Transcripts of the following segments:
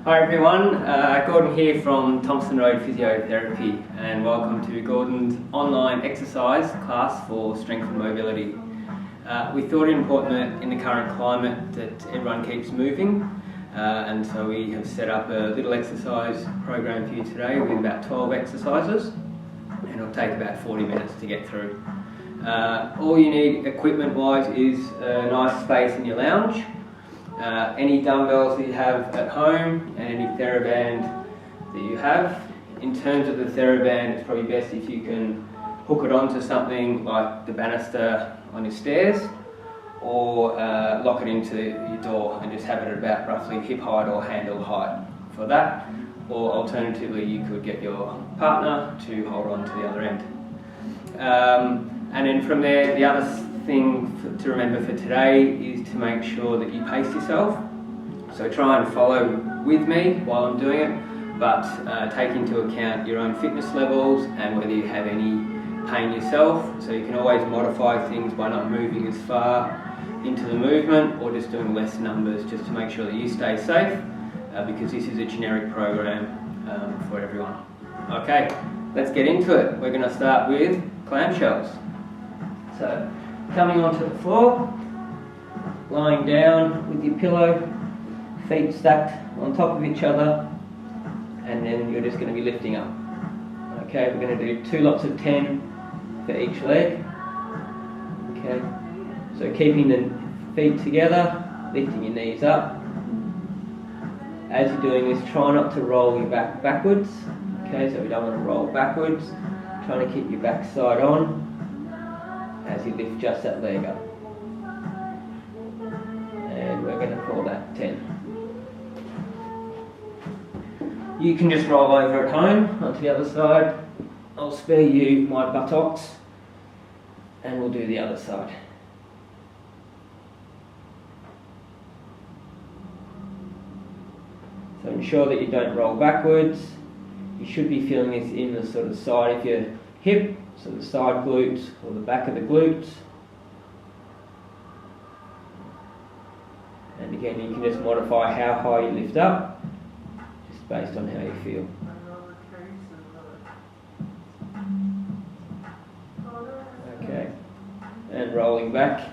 Hi everyone, Gordon here from Thompsons Road Physiotherapy, and welcome to Gordon's online exercise class for strength and mobility. We thought it important in the current climate that everyone keeps moving, and so we have set up a little exercise program for you today with about 12 exercises, and it'll take about 40 minutes to get through. All you need equipment wise is a nice space in your lounge. Any dumbbells that you have at home and any TheraBand that you have. In terms of the TheraBand, it's probably best if you can hook it onto something like the banister on your stairs, or lock it into your door and just have it at about roughly hip height or handle height for that. Or alternatively, you could get your partner to hold on to the other end. And then from there, the other thing to remember for today is to make sure that you pace yourself. So try and follow with me while I'm doing it, but take into account your own fitness levels and whether you have any pain yourself. So you can always modify things by not moving as far into the movement or just doing less numbers, just to make sure that you stay safe, because this is a generic program for everyone. Okay, let's get into it. We're going to start with clamshells. So coming onto the floor, lying down with your pillow, feet stacked on top of each other, and then you're just going to be lifting up. Okay, we're going to do 2 lots of 10 for each leg. Okay, so keeping the feet together, lifting your knees up. As you're doing this, try not to roll your back backwards. Okay, so we don't want to roll backwards. Trying to keep your back side on as you lift just that leg up. And we're going to call that 10. You can just roll over at home onto the other side. I'll spare you my buttocks and we'll do the other side. So ensure that you don't roll backwards. You should be feeling this in the sort of side of your hip, so the side glutes or the back of the glutes. And again, you can just modify how high you lift up, just based on how you feel. Okay, and rolling back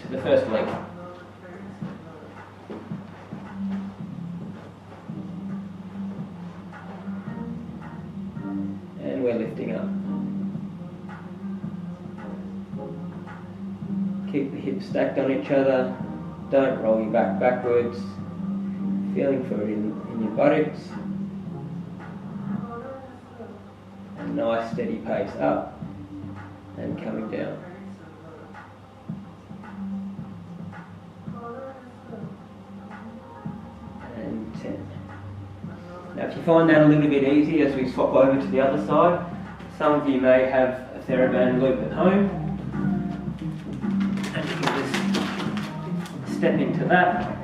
to the first leg. And we're lifting up. Keep the hips stacked on each other. Don't roll your back backwards. Feeling for it in your buttocks. A nice steady pace up and coming down. And 10. Now if you find that a little bit easy as we swap over to the other side, some of you may have a TheraBand loop at home. And you can just step into that.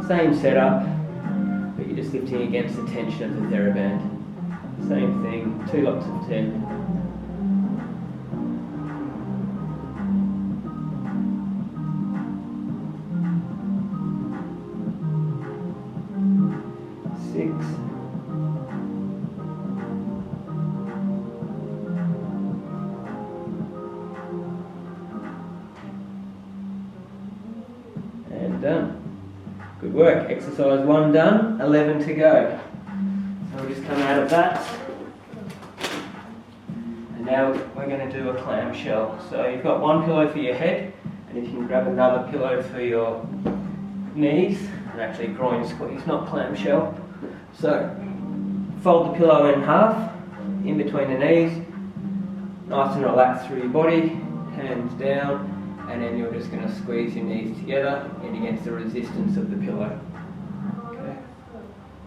Same setup, but you're just lifting against the tension of the TheraBand. Same thing, 2 lots of 10. And done. Good work. Exercise 1 done, 11 to go. So we'll just come out of that. And now we're going to do a clamshell. So you've got one pillow for your head, and if you can grab another pillow for your knees, and actually groin squeeze, not clamshell. So fold the pillow in half, in between the knees, nice and relaxed through your body, hands down, and then you're just going to squeeze your knees together in against the resistance of the pillow. Okay,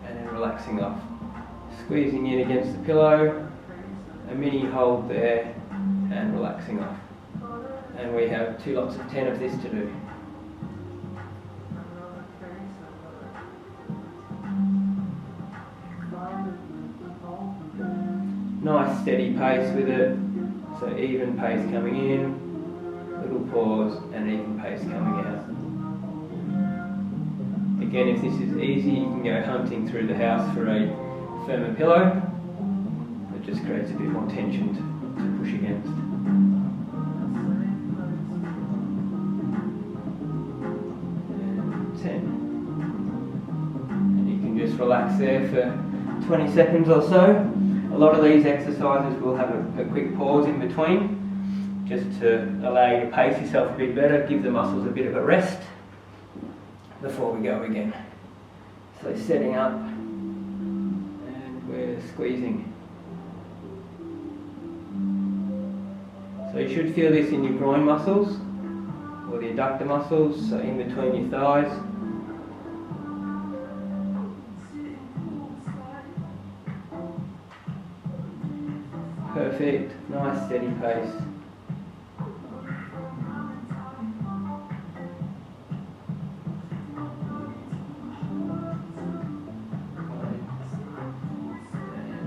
and then relaxing off. Squeezing in against the pillow, a mini hold there, and relaxing off. And we have 2 lots of 10 of this to do. Nice steady pace with it, so even pace coming in, little pause and even pace coming out. Again, if this is easy, you can go hunting through the house for a firmer pillow. It just creates a bit more tension to push against. And 10. And you can just relax there for 20 seconds or so. A lot of these exercises will have a quick pause in between, just to allow you to pace yourself a bit better, give the muscles a bit of a rest before we go again. So setting up, and we're squeezing. So you should feel this in your groin muscles, or the adductor muscles, so in between your thighs. Perfect, nice steady pace.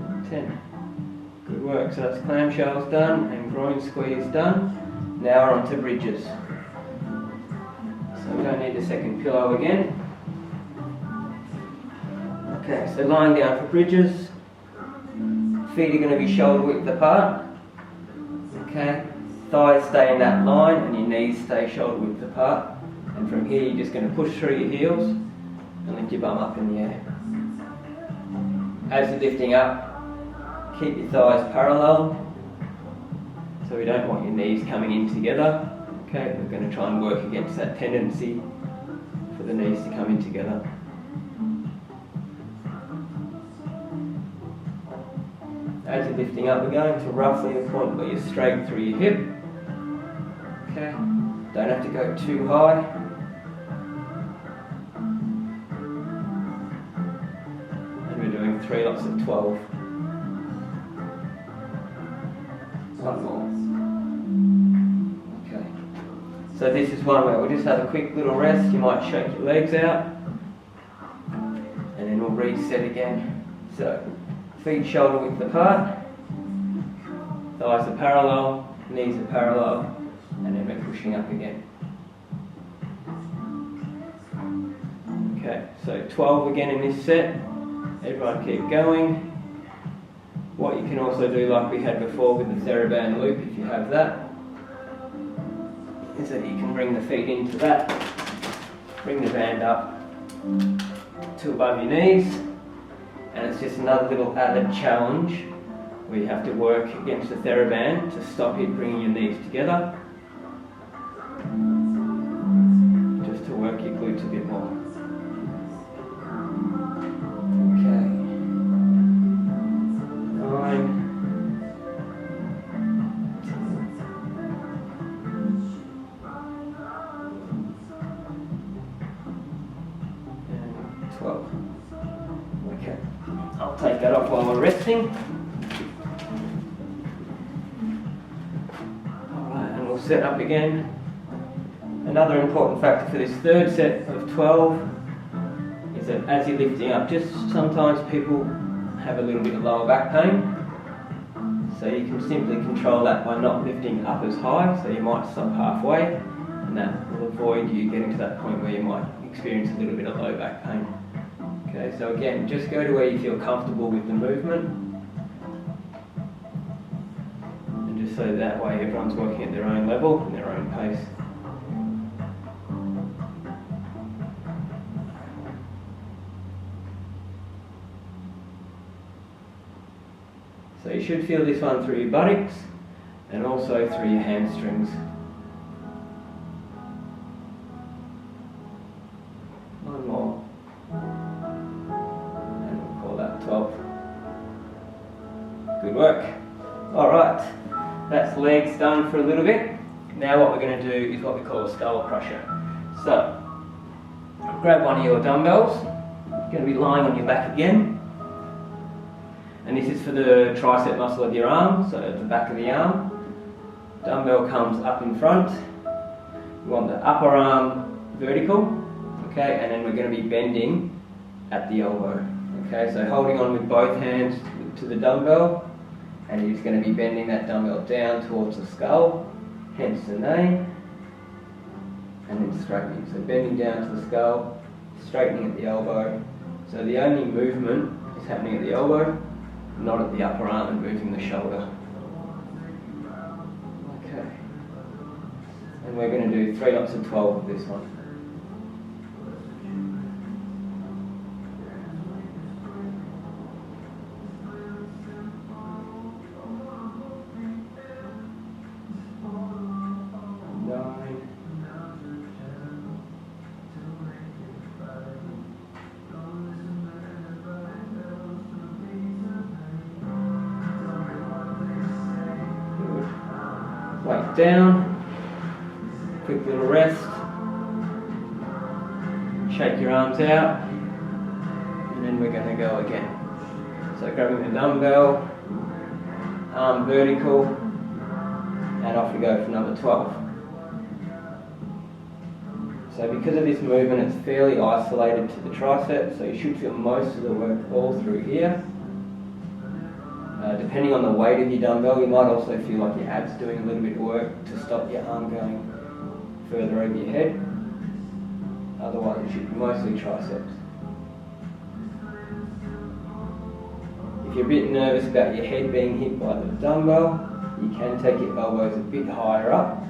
And 10. Good work, so that's clamshells done and groin squeeze done. Now we're on to bridges. So we don't need the second pillow again. Okay, so lying down for bridges. Feet are going to be shoulder width apart. Okay, thighs stay in that line and your knees stay shoulder width apart. And from here you're just going to push through your heels and lift your bum up in the air. As you're lifting up, keep your thighs parallel. So we don't want your knees coming in together. Okay, we're going to try and work against that tendency for the knees to come in together. As you're lifting up, we're going to roughly a point where you're straight through your hip. Okay, don't have to go too high. And we're doing 3 lots of 12. One more. Okay, so this is one where we'll just have a quick little rest. You might shake your legs out, and then we'll reset again. So, feet shoulder width apart, thighs are parallel, knees are parallel, and then we're pushing up again. Okay, so 12 again in this set. Everyone keep going. What you can also do, like we had before with the TheraBand loop, if you have that, is that you can bring the feet into that, bring the band up to above your knees. And it's just another little added challenge where you have to work against the TheraBand to stop it bringing your knees together, just to work your glutes a bit more. Okay. 9. And 12. Okay. I'll take that off while we're resting. Alright, and we'll set up again. Another important factor for this third set of 12 is that as you're lifting up, just sometimes people have a little bit of lower back pain. So you can simply control that by not lifting up as high, so you might stop halfway, and that will avoid you getting to that point where you might experience a little bit of low back pain. Okay, so again, just go to where you feel comfortable with the movement, and just so that way everyone's working at their own level and their own pace. So you should feel this one through your buttocks and also through your hamstrings. One more. And we'll call that 12. Good work. Alright, that's legs done for a little bit. Now what we're going to do is what we call a skull crusher. So, grab one of your dumbbells. You're going to be lying on your back again. And this is for the tricep muscle of your arm, so the back of the arm. Dumbbell comes up in front. We want the upper arm vertical, okay, and then we're going to be bending at the elbow. Okay, so holding on with both hands to the dumbbell, and you're just going to be bending that dumbbell down towards the skull, hence the name, and then straightening. So bending down to the skull, straightening at the elbow. So the only movement is happening at the elbow, not at the upper arm and moving the shoulder. Okay. And we're going to do 3 lots of 12 of this one. Weight down, quick little rest, shake your arms out, and then we're going to go again. So grabbing the dumbbell, arm vertical, and off we go for number 12. So because of this movement, it's fairly isolated to the tricep, so you should feel most of the work all through here. Depending on the weight of your dumbbell, you might also feel like your abs doing a little bit of work to stop your arm going further over your head. Otherwise it should be mostly triceps. If you're a bit nervous about your head being hit by the dumbbell, you can take your elbows a bit higher up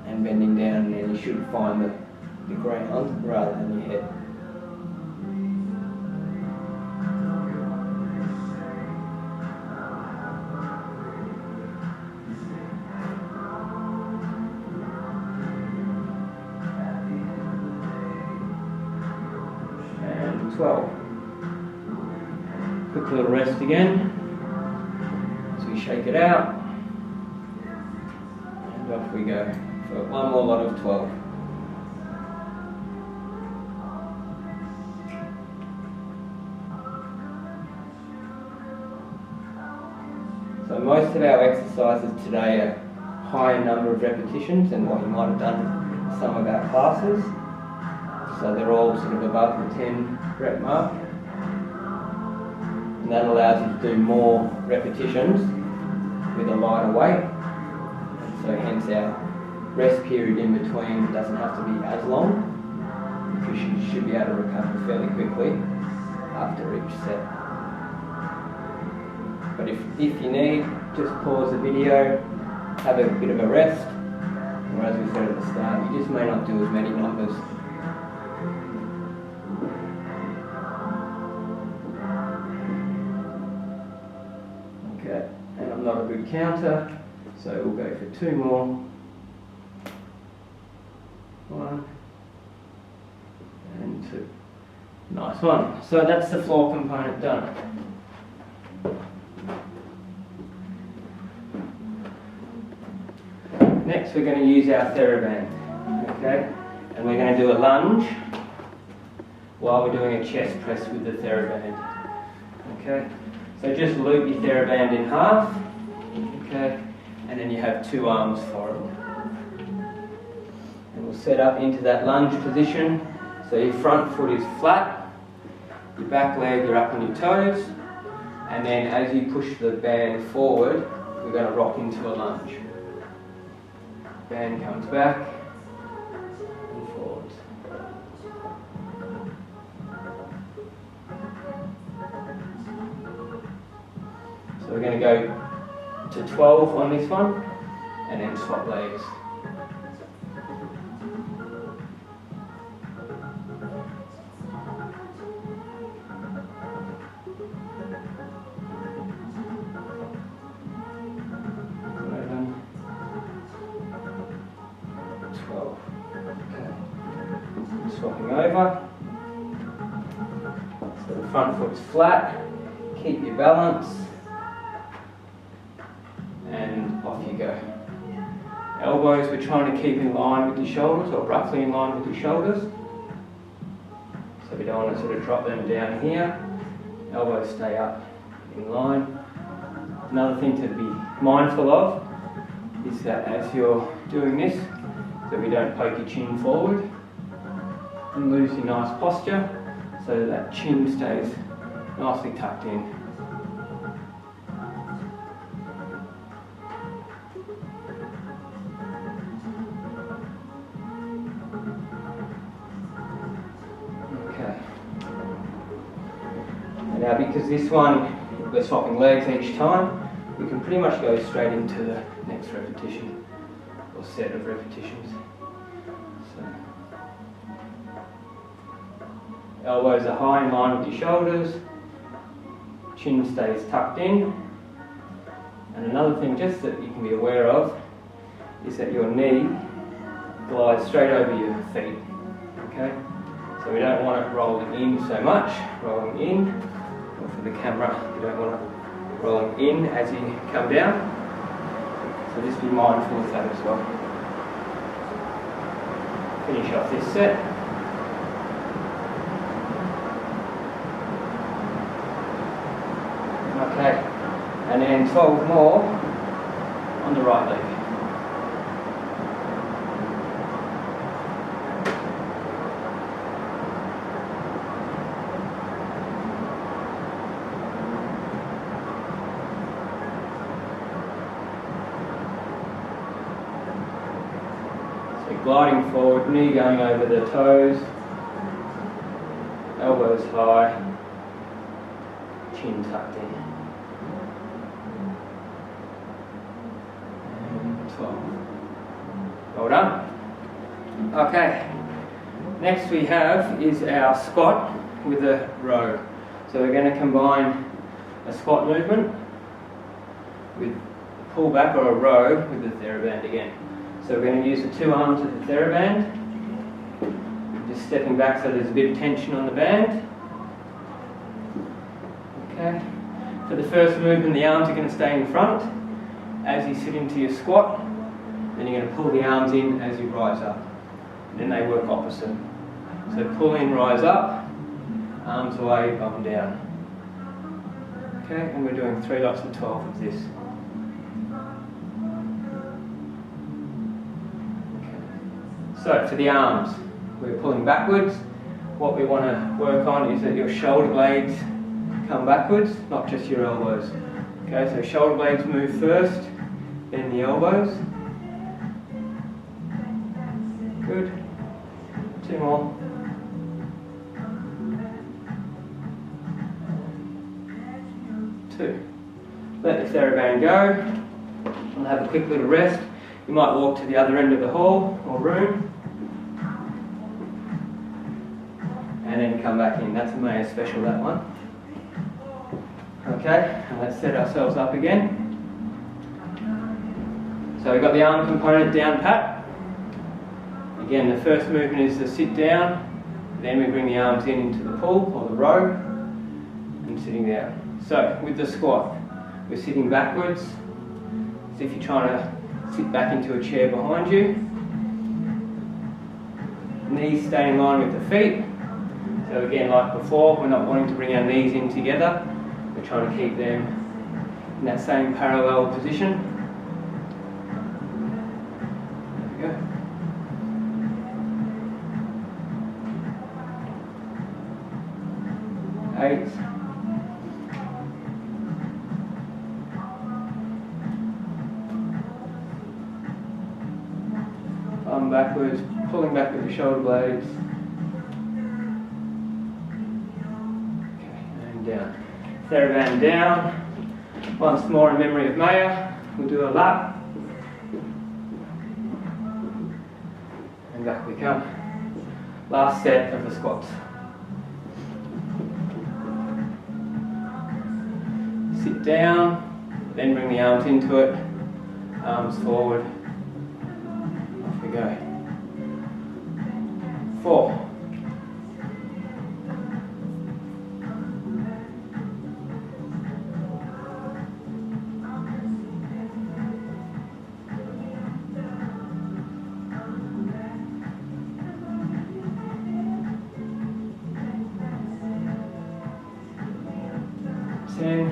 and bending down, and then you should find the ground rather than your head. And 12. Quick little rest again as we shake it out, and off we go for one more lot of 12. So most of our exercises today are higher number of repetitions than what you might have done in some of our classes. So they're all sort of above the 10 rep mark. And that allows you to do more repetitions with a lighter weight. And so hence our rest period in between doesn't have to be as long, because you should be able to recover fairly quickly after each set. But if you need, just pause the video, have a bit of a rest, or as we said at the start, you just may not do as many numbers. Okay, and I'm not a good counter, so we'll go for 2 more. 1 and 2. Nice one. So that's the floor component done. Next we're going to use our TheraBand, okay? And we're going to do a lunge while we're doing a chest press with the TheraBand, okay? So just loop your TheraBand in half, okay? And then you have 2 arms for it. And we'll set up into that lunge position. So your front foot is flat, your back leg, you're up on your toes, and then as you push the band forward, we're going to rock into a lunge. Band comes back and forwards. So we're going to go to 12 on this one, and then swap legs. Swapping over. So the front foot's flat, keep your balance, and off you go. Elbows we're trying to keep in line with your shoulders, or roughly in line with your shoulders. So we don't want to sort of drop them down here. Elbows stay up in line. Another thing to be mindful of is that as you're doing this, that we don't poke your chin forward and lose your nice posture, so that chin stays nicely tucked in. Now because this one, we're swapping legs each time, we can pretty much go straight into the next repetition, or set of repetitions. So, elbows are high in line with your shoulders, chin stays tucked in, and another thing just that you can be aware of is that your knee glides straight over your feet, okay? So we don't want it rolling in so much, rolling in, or for the camera, you don't want it rolling in as you come down. So just be mindful of that as well. Finish off this set. Okay, and then 12 more on the right leg. Gliding forward, knee going over the toes, elbows high, chin tucked in. And 12. Well done. Okay, next we have is our squat with a row. So we're going to combine a squat movement with a pull back or a row with the TheraBand again. So we're going to use the two arms of the TheraBand, just stepping back so there's a bit of tension on the band. Okay. For the first movement, the arms are going to stay in front as you sit into your squat. Then you're going to pull the arms in as you rise up. Then they work opposite. So pull in, rise up, arms away, up and down. Okay, and we're doing 3 lots of 12 of this. So for the arms, we're pulling backwards. What we want to work on is that your shoulder blades come backwards, not just your elbows. Okay, so shoulder blades move first, then the elbows. Good. 2 more. Two. Let the TheraBand go. We'll have a quick little rest. You might walk to the other end of the hall or room. And then come back in. That's a Maya special, that one. Okay, and let's set ourselves up again. So we've got the arm component down pat. Again, the first movement is the sit down. Then we bring the arms in into the pull or the row and sitting down. So with the squat, we're sitting backwards as if you're trying to sit back into a chair behind you. Knees stay in line with the feet. So again, like before, we're not wanting to bring our knees in together. We're trying to keep them in that same parallel position. There we go. Eight. Arm backwards, pulling back with the shoulder blades. Okay, and down. TheraBand down. Once more in memory of Maya, we'll do a lap. And back we come. Last set of the squats. Sit down, then bring the arms into it, arms forward. Off we go. 4. 10,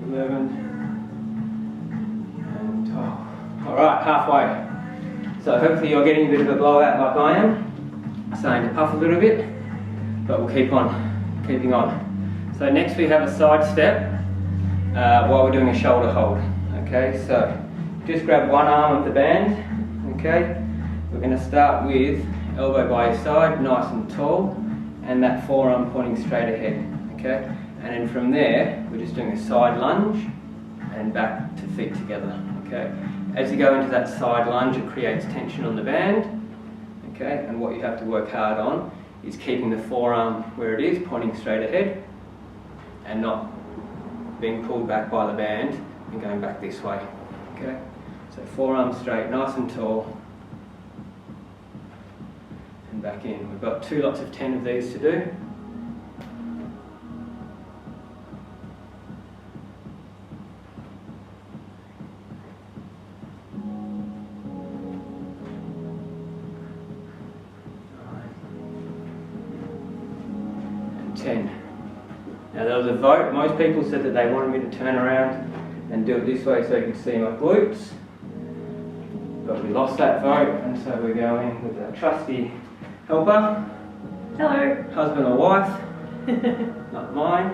11, and 12. Alright, halfway. So hopefully you're getting a bit of a blowout like I am. Starting to puff a little bit, but we'll keeping on. So next we have a side step while we're doing a shoulder hold. Okay, so just grab one arm of the band. Okay, we're going to start with elbow by your side, nice and tall. and that forearm pointing straight ahead, okay? And then from there, we're just doing a side lunge and back to feet together, okay? As you go into that side lunge, it creates tension on the band, okay? And what you have to work hard on is keeping the forearm where it is, pointing straight ahead, and not being pulled back by the band and going back this way, okay? So forearm straight, nice and tall, and back in. We've got 2 lots of 10 of these to do. And 10. Now there was a vote. Most people said that they wanted me to turn around and do it this way so you could see my glutes. But we lost that vote, and so we're going with our trusty helper. Hello. Husband or wife. Not mine.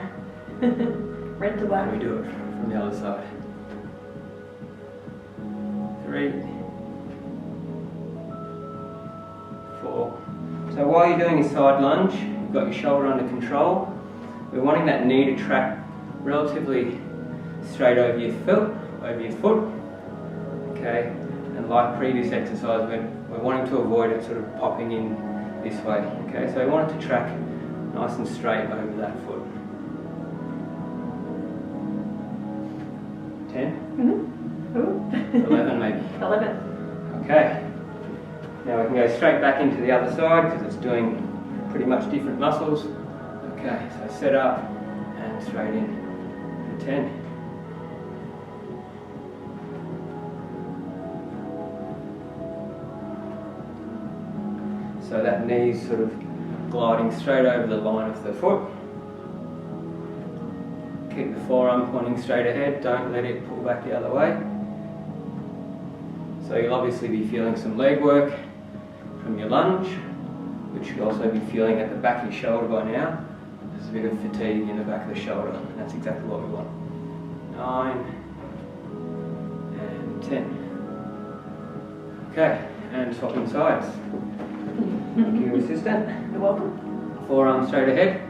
Red to black. And we do it from the other side. 3, 4. So while you're doing your side lunge, you've got your shoulder under control. We're wanting that knee to track relatively straight over your foot, okay? And like previous exercise, we're wanting to avoid it sort of popping in this way, okay? So we want it to track nice and straight over that foot. 10? Ooh. 11 maybe. 11. Okay. Now we can go straight back into the other side because it's doing pretty much different muscles. Okay, so set up and straight in for 10. So that knee's sort of gliding straight over the line of the foot. Keep the forearm pointing straight ahead, don't let it pull back the other way. So you'll obviously be feeling some leg work from your lunge, which you'll also be feeling at the back of your shoulder by now. There's a bit of fatigue in the back of the shoulder, and that's exactly what we want. 9 and 10. Okay, and swapping sides. Thank you, assistant. You're welcome. Forearm straight ahead.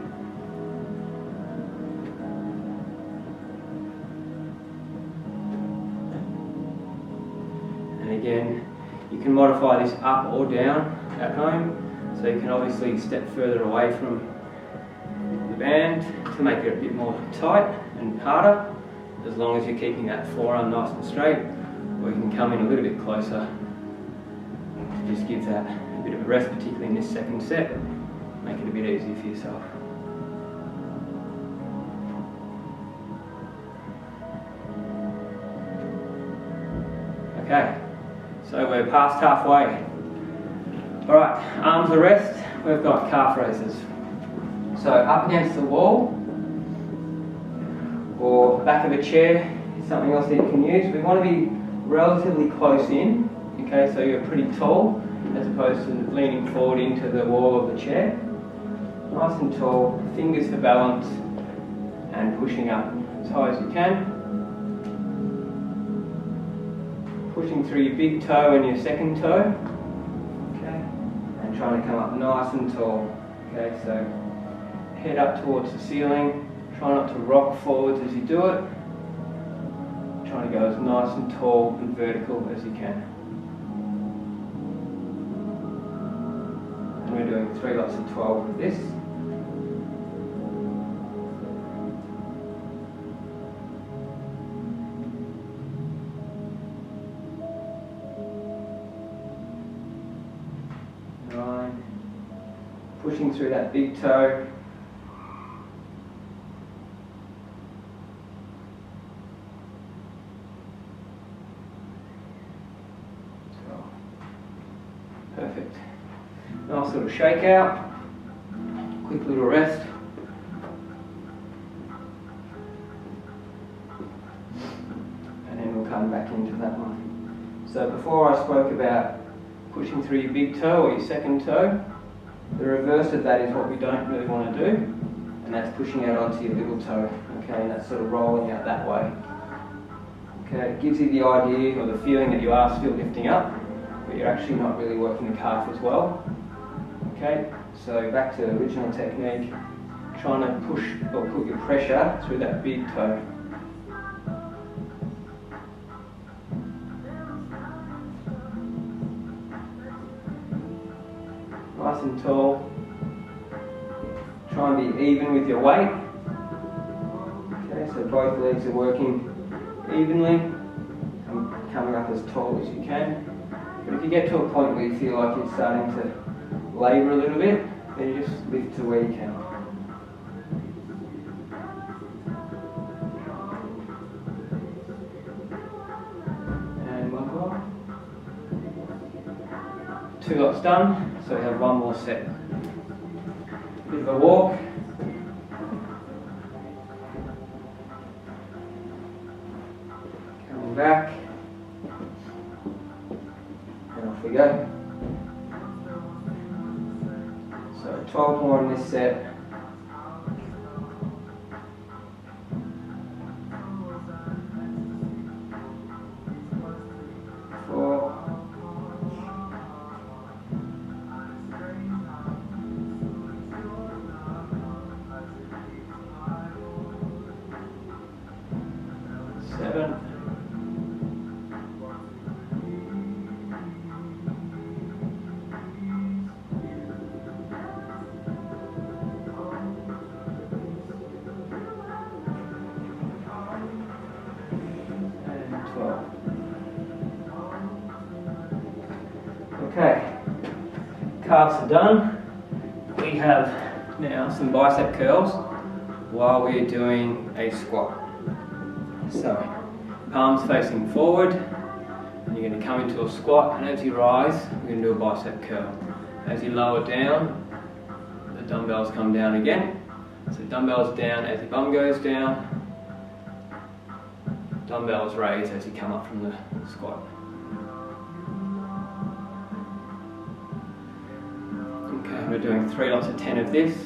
And again, you can modify this up or down at home, so you can obviously step further away from the band to make it a bit more tight and harder, as long as you're keeping that forearm nice and straight, or you can come in a little bit closer to just give that a bit of a rest, particularly in this second set, make it a bit easier for yourself. Okay, so we're past halfway. Alright, arms at rest, we've got calf raises. So up against the wall, or back of a chair is something else that you can use. We want to be relatively close in, okay, so you're pretty tall, as opposed to leaning forward into the wall of the chair. Nice and tall, fingers for balance, and pushing up as high as you can. Pushing through your big toe and your second toe, okay, and trying to come up nice and tall, okay, so head up towards the ceiling, try not to rock forwards as you do it, trying to go as nice and tall and vertical as you can. And we're doing 3 lots of 12 with this. Pushing through that big toe. Perfect. Nice little shake out. Quick little rest. And then we'll come back into that one. So before I spoke about pushing through your big toe or your second toe, the reverse of that is what we don't really want to do, and that's pushing out onto your little toe, okay, and that's sort of rolling out that way. Okay, it gives you the idea or the feeling that you are still lifting up, but you're actually not really working the calf as well. Okay, So back to original technique, trying to push or put your pressure through that big toe. Nice and tall. Try and be even with your weight. Okay, so both legs are working evenly and coming up as tall as you can. But if you get to a point where you feel like you're starting to labour a little bit, then you just lift to where you can. And one more. 2 lots done, so we have one more set. Bit of a walk. Coming back. And off we go. So 12 more in this set. Okay, calves are done. We have now some bicep curls while we're doing a squat. So, palms facing forward, and you're going to come into a squat, and as you rise, we're going to do a bicep curl. As you lower down, the dumbbells come down again. So dumbbells down as your bum goes down, dumbbells raise as you come up from the squat. Okay, we're doing 3 lots of 10 of this.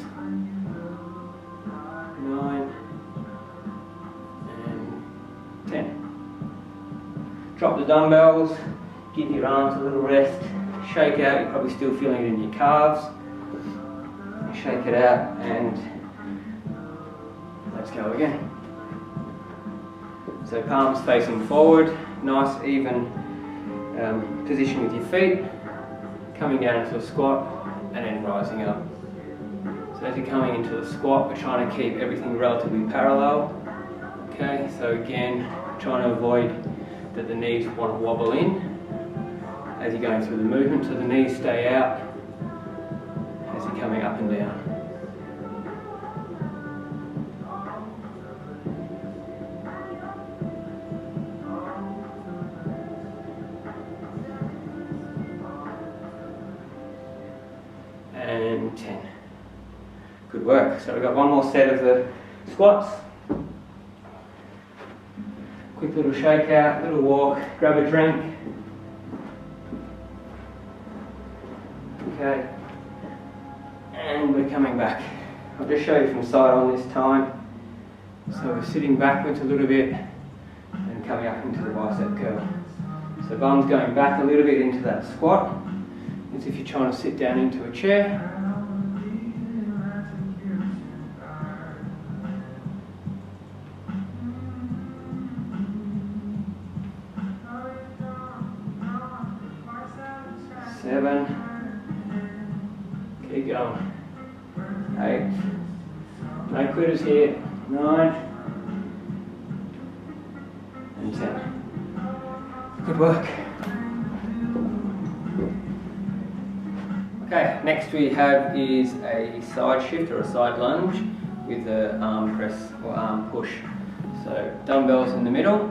9 and 10. Drop the dumbbells, give your arms a little rest, shake out, you're probably still feeling it in your calves. Shake it out and let's go again. So palms facing forward, nice even position with your feet, coming down into a squat and then rising up. So as you're coming into the squat, we're trying to keep everything relatively parallel. Okay, so again, trying to avoid that the knees want to wobble in as you're going through the movement, so the knees stay out as you're coming up and down. And 10. Good work. So we've got one more set of the squats. Quick little shake out, little walk, grab a drink. Okay. And we're coming back. I'll just show you from side on this time. So we're sitting backwards a little bit and coming up into the bicep curl. So bum's going back a little bit into that squat, as if you're trying to sit down into a chair. Seven. Keep going. 8. No quitters here. 9. And 10. Good work. Okay, next we have is a side shift or a side lunge with the arm press or arm push. So dumbbells in the middle,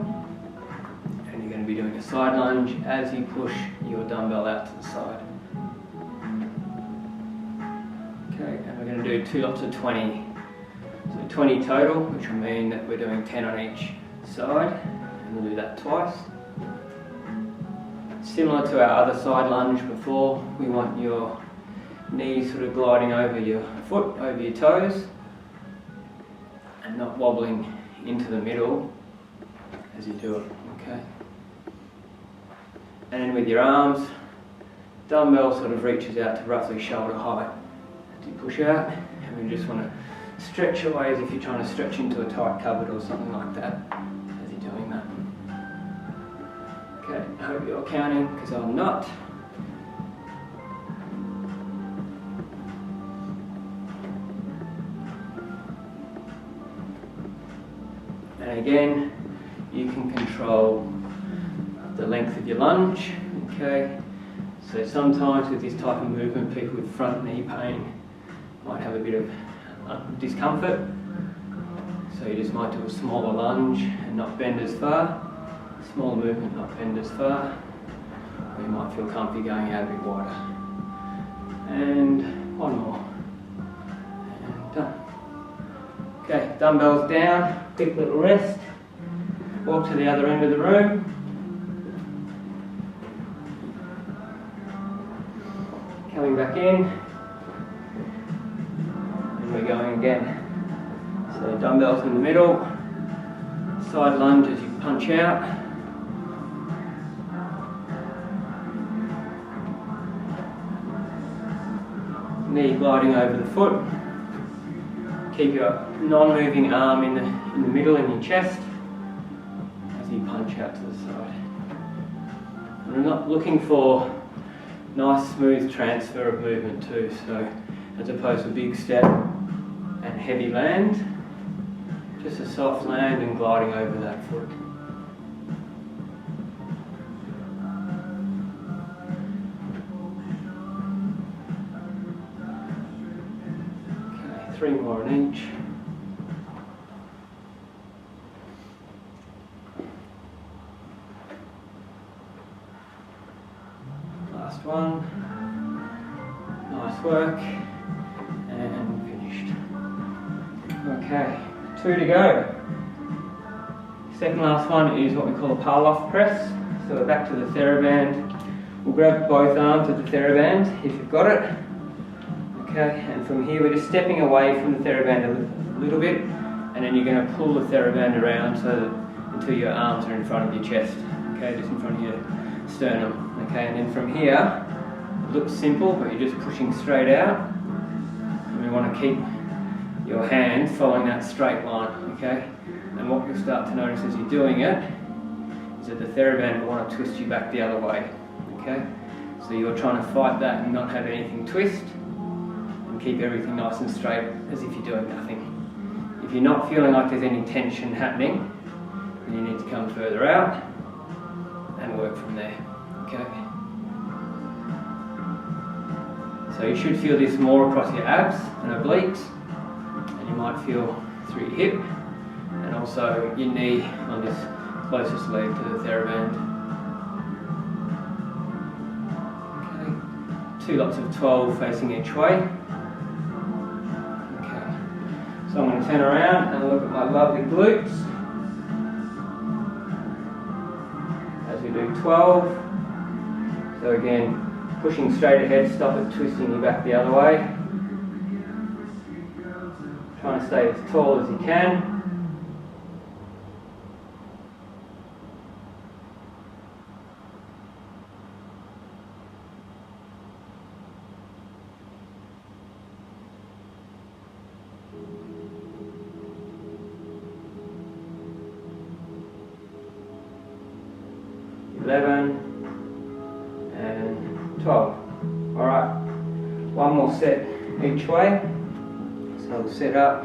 and you're going to be doing a side lunge as you push your dumbbell out to the side. Okay, and we're going to do 2 lots of 20. So 20 total, which will mean that we're doing 10 on each side, and we'll do that twice. Similar to our other side lunge before, we want your knees sort of gliding over your foot, over your toes, and not wobbling into the middle as you do it, okay? And then with your arms, dumbbell sort of reaches out to roughly shoulder height, as you push out, and we just want to stretch away as if you're trying to stretch into a tight cupboard or something like that as you're doing that. Okay, I hope you're counting because I'm not. And again, you can control the length of your lunge, okay? So sometimes with this type of movement, people with front knee pain might have a bit of discomfort. So you just might do a smaller lunge and not bend as far. Small movement, not bend as far. Or you might feel comfy going out a bit wider. And one more. And done. Okay, dumbbells down, quick little rest. Walk to the other end of the room. Coming back in. And we're going again. So dumbbells in the middle. Side lunge as you punch out. Knee gliding over the foot. Keep your non-moving arm in the middle in your chest as you punch out to the side. And I'm not looking for nice smooth transfer of movement too, so as opposed to a big step and heavy land, just a soft land and gliding over that foot. Okay, 3 more in each. Last one. Nice work. And finished. Okay, 2 to go. Second last one is what we call a pull-off press. So we're back to the TheraBand. We'll grab both arms of the TheraBand if you've got it. Okay, and from here we're just stepping away from the TheraBand a little bit, and then you're going to pull the TheraBand around so that until your arms are in front of your chest. Okay, just in front of your sternum. Okay, and then from here, it looks simple, but you're just pushing straight out. And we want to keep your hands following that straight line. Okay, and what you'll start to notice as you're doing it is that the TheraBand will want to twist you back the other way. Okay, so you're trying to fight that and not have anything twist, and keep everything nice and straight as if you're doing nothing. If you're not feeling like there's any tension happening, then you need to come further out and work from there. Okay. So you should feel this more across your abs and obliques, and you might feel through your hip and also your knee on this closest leg to the TheraBand. Okay. 2 lots of 12 facing each way. Okay. So I'm going to turn around and look at my lovely glutes as we do 12. So again, pushing straight ahead, stop it twisting you back the other way. Trying to stay as tall as you can. And 12. Alright, one more set each way. So set up,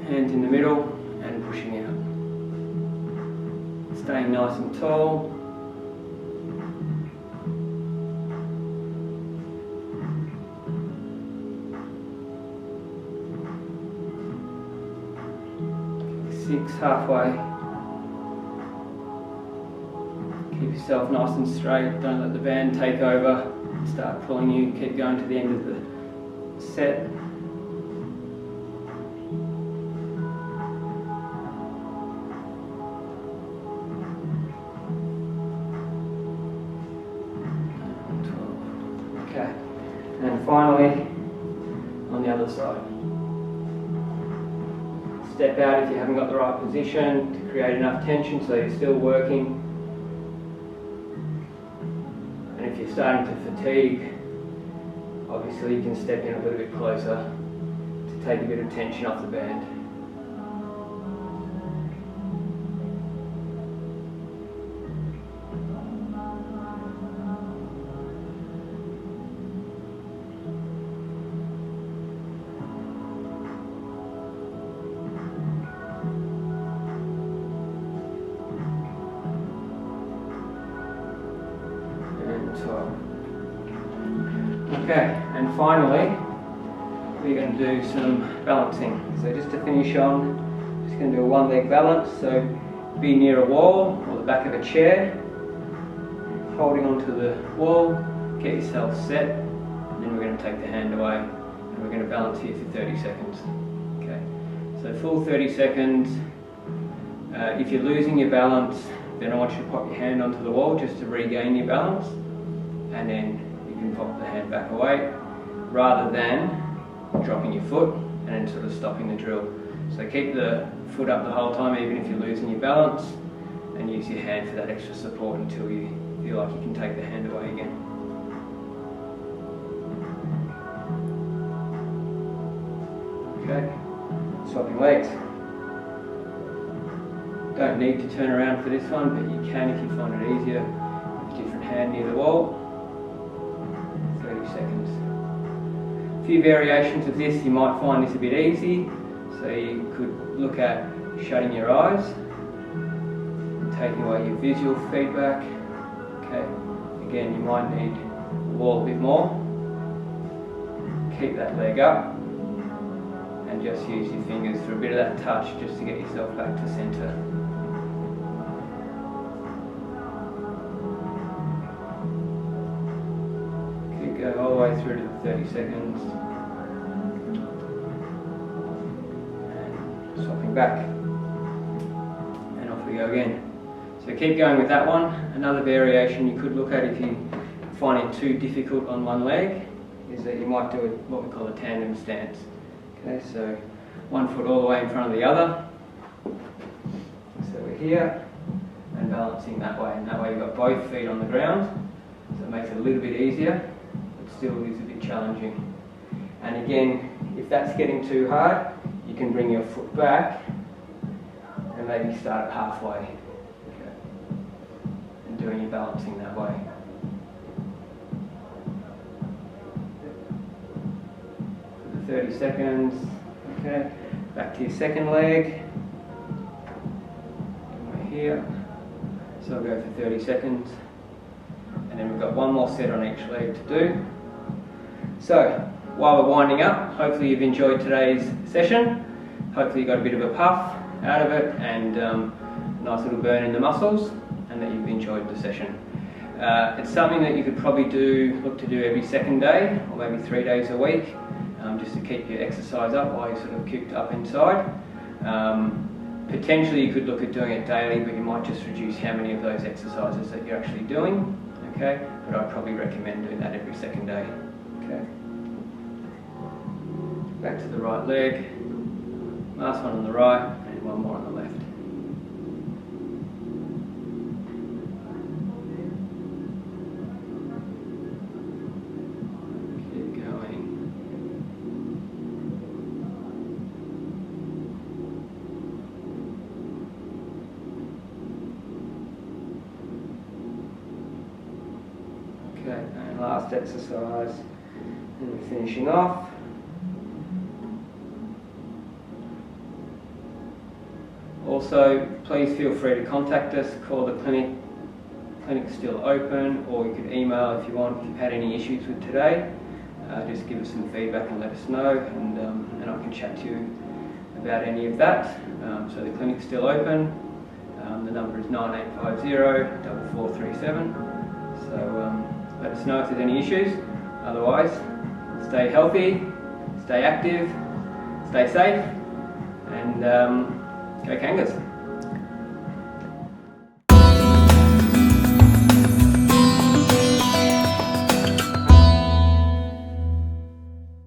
hands in the middle and pushing out. Staying nice and tall. Six halfway. Keep yourself nice and straight, don't let the band take over, start pulling you, keep going to the end of the set. Okay, and finally on the other side. Step out if you haven't got the right position to create enough tension so you're still working. If you're starting to fatigue, I Obviously you can step in a little bit closer to take a bit of tension off the band. Okay, and finally we're going to do some balancing. So just to finish on, just going to do a one leg balance. So be near a wall or the back of a chair, holding onto the wall, get yourself set, and then we're going to take the hand away and we're going to balance here for 30 seconds. Okay, so full 30 seconds. If you're losing your balance, then I want you to pop your hand onto the wall just to regain your balance, and then you can pop the hand back away rather than dropping your foot and then sort of stopping the drill. So keep the foot up the whole time even if you're losing your balance, and use your hand for that extra support until you feel like you can take the hand away again. Okay, swapping legs. Don't need to turn around for this one, but you can if you find it easier. With a different hand near the wall. 30 seconds. A few variations of this, you might find this a bit easy. So you could look at shutting your eyes, taking away your visual feedback. Okay. Again, you might need the wall a bit more. Keep that leg up, and just use your fingers for a bit of that touch just to get yourself back to centre. Go all the way through to the 30 seconds, and swapping back, and off we go again. So keep going with that one. Another variation you could look at if you find it too difficult on one leg is that you might do what we call a tandem stance. Okay, so one foot all the way in front of the other, so we're here and balancing that way, and that way you've got both feet on the ground, so it makes it a little bit easier. Still is a bit challenging. And again, if that's getting too hard, you can bring your foot back and maybe start it halfway. Okay. And doing your balancing that way. For the 30 seconds. Okay. Back to your second leg. And we're here. So I'll go for 30 seconds. And then we've got one more set on each leg to do. So, while we're winding up, hopefully you've enjoyed today's session. Hopefully you got a bit of a puff out of it and a nice little burn in the muscles, and that you've enjoyed the session. It's something that you could probably look to do every second day, or maybe 3 days a week, just to keep your exercise up while you're sort of cooped up inside. Potentially you could look at doing it daily, but you might just reduce how many of those exercises that you're actually doing. Okay, but I'd probably recommend doing that every second day. Okay. Back to the right leg. Last one on the right, and one more on the left. Keep going. Okay, and last exercise. And we're finishing off. Also, please feel free to contact us, call the clinic. Clinic's still open, or you can email if you want. If you've had any issues with today, just give us some feedback and let us know, and I can chat to you about any of that. So the clinic's still open. The number is 9850 4437. So let us know if there's any issues. Otherwise, stay healthy, stay active, stay safe, and go Kangas.